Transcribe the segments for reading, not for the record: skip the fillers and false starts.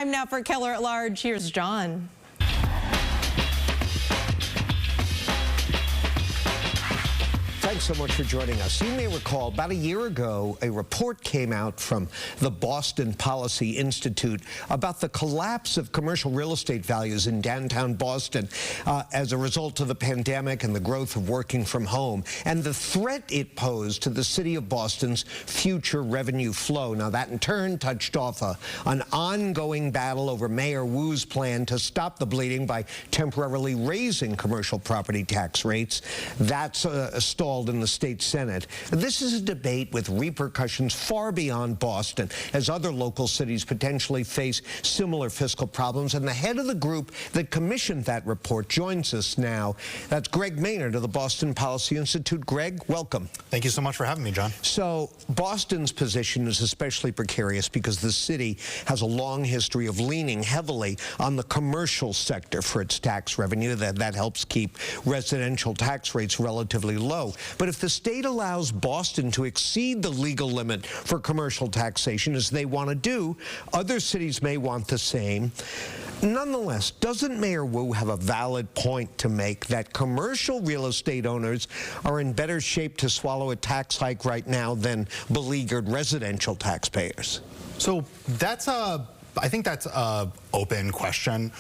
Time now for Keller at Large. Here's John. Thanks so much for joining us. You may recall about a year ago, a report came out from the Boston Policy Institute about the collapse of commercial real estate values in downtown Boston as a result of the pandemic and the growth of working from home, and the threat it posed to the city of Boston's future revenue flow. Now, that in turn touched off an ongoing battle over Mayor Wu's plan to stop the bleeding by temporarily raising commercial property tax rates. That's stalled in the state Senate. This is a debate with repercussions far beyond Boston, as other local cities potentially face similar fiscal problems. And the head of the group that commissioned that report joins us now. That's Greg Maynard of the Boston Policy Institute. Greg, welcome. Thank you so much for having me, John. So Boston's position is especially precarious because the city has a long history of leaning heavily on the commercial sector for its tax revenue. That helps keep residential tax rates relatively low. But if the state allows Boston to exceed the legal limit for commercial taxation, as they want to do, other cities may want the same. Nonetheless, doesn't Mayor Wu have a valid point to make that commercial real estate owners are in better shape to swallow a tax hike right now than beleaguered residential taxpayers? So I think that's a open question.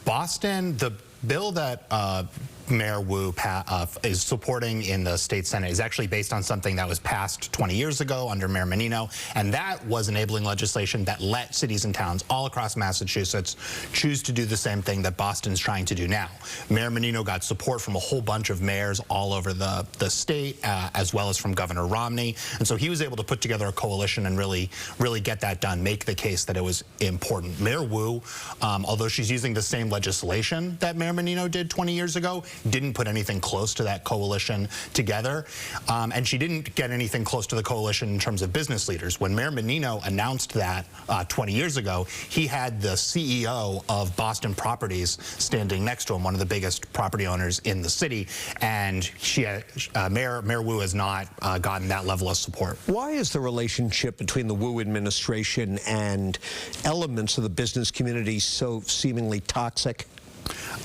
Boston, the bill that Mayor Wu is supporting in the state Senate is actually based on something that was passed 20 years ago under Mayor Menino, and that was enabling legislation that let cities and towns all across Massachusetts choose to do the same thing that Boston's trying to do now. Mayor Menino got support from a whole bunch of mayors all over the state, as well as from Governor Romney, and so he was able to put together a coalition and really get that done, make the case that it was important. Mayor Wu, although she's using the same legislation that Mayor Menino did 20 years ago, didn't put anything close to that coalition together, and she didn't get anything close to the coalition in terms of business leaders. When Mayor Menino announced that 20 years ago, he had the CEO of Boston Properties standing next to him, one of the biggest property owners in the city, and Mayor Wu has not gotten that level of support. Why is the relationship between the Wu administration and elements of the business community so seemingly toxic?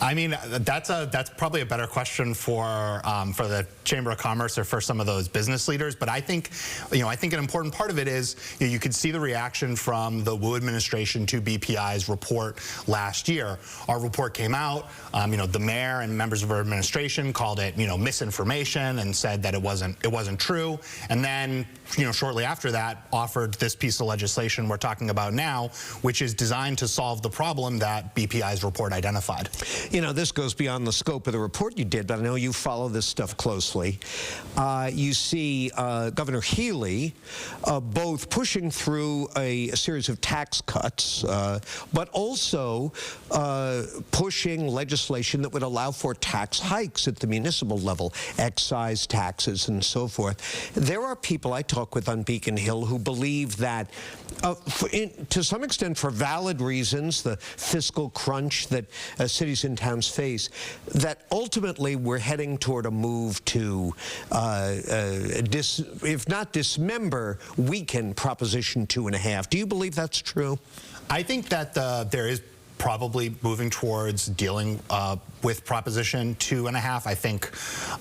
I mean, that's probably a better question for the Chamber of Commerce or for some of those business leaders. But I think, an important part of it is you could see the reaction from the Wu administration to BPI's report last year. Our report came out. The mayor and members of our administration called it, misinformation and said that it wasn't true. And then, shortly after that, offered this piece of legislation we're talking about now, which is designed to solve the problem that BPI's report identified. This goes beyond the scope of the report you did, but I know you follow this stuff closely. You see Governor Healy both pushing through a series of tax cuts, but also pushing legislation that would allow for tax hikes at the municipal level, excise taxes and so forth. There are people I talk with on Beacon Hill who believe that, to some extent for valid reasons, the fiscal crunch that cities and towns face, that ultimately we're heading toward a move to, if not dismember, weaken Proposition 2.5. Do you believe that's true? I think that there is probably moving towards dealing with Proposition 2.5. I think,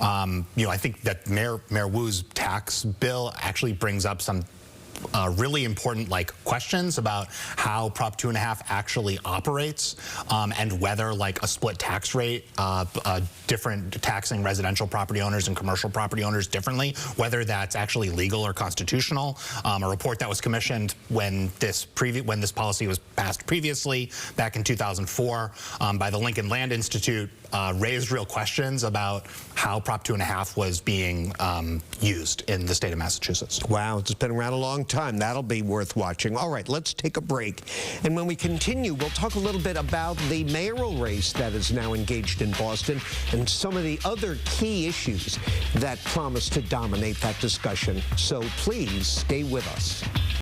I think that Mayor Wu's tax bill actually brings up some really important questions about how Prop 2.5 actually operates, and whether a split tax rate, different taxing residential property owners and commercial property owners differently, whether that's actually legal or constitutional. A report that was commissioned when this policy was passed previously back in 2004 by the Lincoln Land Institute raised real questions about how Prop 2.5 was being used in the state of Massachusetts. Wow, it's been around a long time. That'll be worth watching. All right, let's take a break. And when we continue, we'll talk a little bit about the mayoral race that is now engaged in Boston and some of the other key issues that promise to dominate that discussion. So please stay with us.